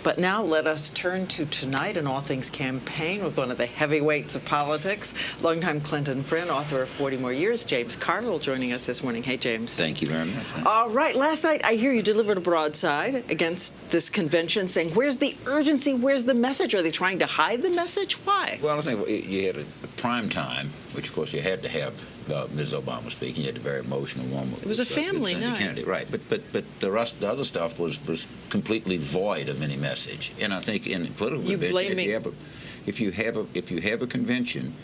But now let us turn to tonight and all things campaign with one of the heavyweights of politics, longtime Clinton friend, author of 40 More Years, James Carville, joining us this morning. Hey, James. Thank you very much. All right. Last night, I hear you delivered a broadside against this convention saying, where's the urgency? Where's the message? Are they trying to hide the message? Why? Well, I think you had a prime time, which, of course, you had to have Ms. Obama speaking. You had a very emotional one. It was a family night. Kennedy, right. But the other stuff was completely void of any message. And I think in political convention, if you have a convention,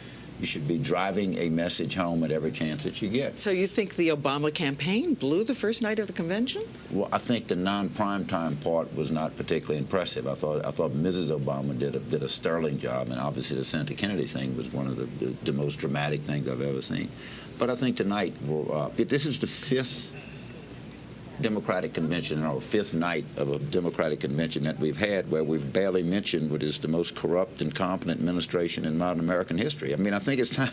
you should be driving a message home at every chance that you get. So you think the Obama campaign blew the first night of the convention? Well, I think the non-prime time part was not particularly impressive. I thought Mrs. Obama did a sterling job, and obviously the Senator Kennedy thing was one of the most dramatic things I've ever seen. But I think tonight, this is the fifth Democratic convention, or fifth night of a Democratic convention that we've had where we've barely mentioned what is the most corrupt, incompetent administration in modern American history. I mean, I think it's time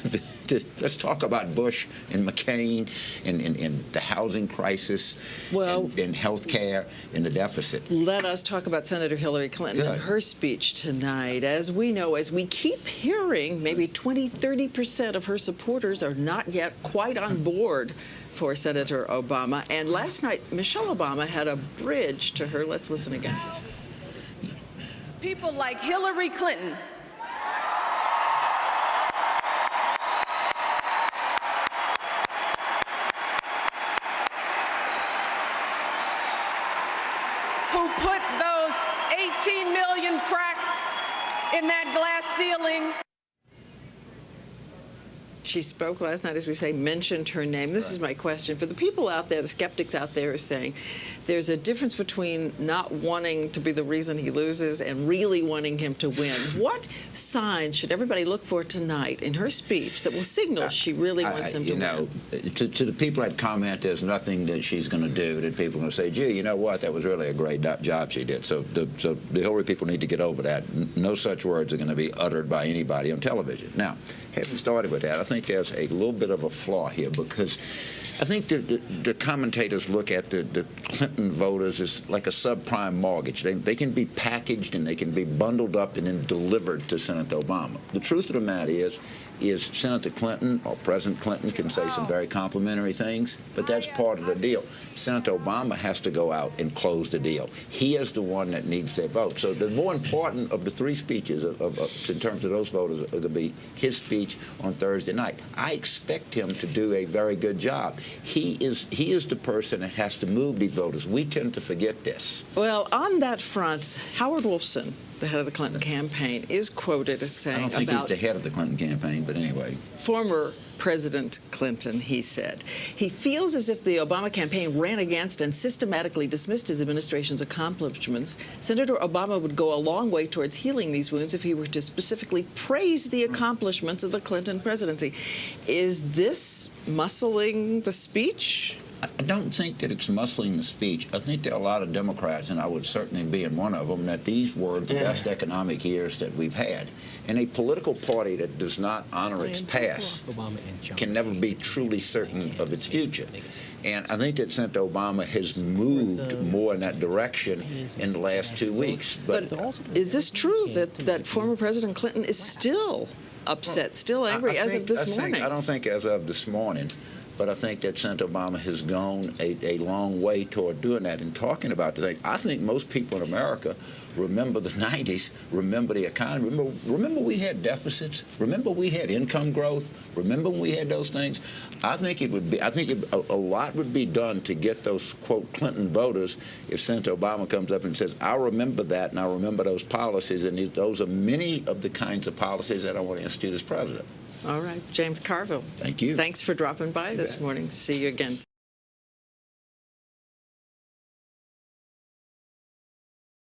to let's talk about Bush and McCain and the housing crisis, and health care and the deficit. Let us talk about Senator Hillary Clinton and her speech tonight. As we know, as we keep hearing, maybe 20–30% of her supporters are not yet quite on board for Senator Obama. And last night, Michelle Obama had a bridge to her. Let's listen again. People like Hillary Clinton who put those 18 million cracks in that glass ceiling. She spoke last night, as we say, mentioned her name. This is my question. For the people out there, the skeptics out there are saying there's a difference between not wanting to be the reason he loses and really wanting him to win. What signs should everybody look for tonight in her speech that will signal she really wants him to win? To the people that comment there's nothing that she's going to do, that people are going to say, gee, you know what, that was really a great job she did. So the Hillary people need to get over that. No such words are going to be uttered by anybody on television. Now, having started with that, I think there's a little bit of a flaw here, because I think the commentators look at the Clinton voters as like a subprime mortgage. They can be packaged and they can be bundled up and then delivered to Senator Obama. The truth of the matter is Senator Clinton or President Clinton can say some very complimentary things, but that's part of the deal. Senator Obama has to go out and close the deal. He is the one that needs their vote. So the more important of the three speeches in terms of those voters are going to be his speech on Thursday night. I expect him to do a very good job. He is the person that has to move these voters. We tend to forget this. Well, on that front, Howard Wolfson, the head of the Clinton campaign, is quoted as saying I don't think he's the head of the Clinton campaign, but anyway. Former President Clinton, he said. He feels as if the Obama campaign ran against and systematically dismissed his administration's accomplishments. Senator Obama would go a long way towards healing these wounds if he were to specifically praise the accomplishments of the Clinton presidency. Is this muscling the speech? I don't think that it's muscling the speech. I think there are a lot of Democrats, and I would certainly be in one of them, that these were the best economic years that we've had. And a political party that does not honor its past can never be truly certain of its future. And I think that Senator Obama has moved more in that direction in the last 2 weeks. But is this true that former President Clinton is still upset, still angry as of this morning? I don't think as of this morning. But I think that Senator Obama has gone a long way toward doing that and talking about the thing. I think most people in America remember the 90s, remember the economy, remember we had deficits, remember we had income growth, remember when we had those things. I think a lot would be done to get those, quote, Clinton voters if Senator Obama comes up and says, I remember that and I remember those policies, and those are many of the kinds of policies that I want to institute as president. All right. James Carville. Thank you. Thanks for dropping by this morning. See you again.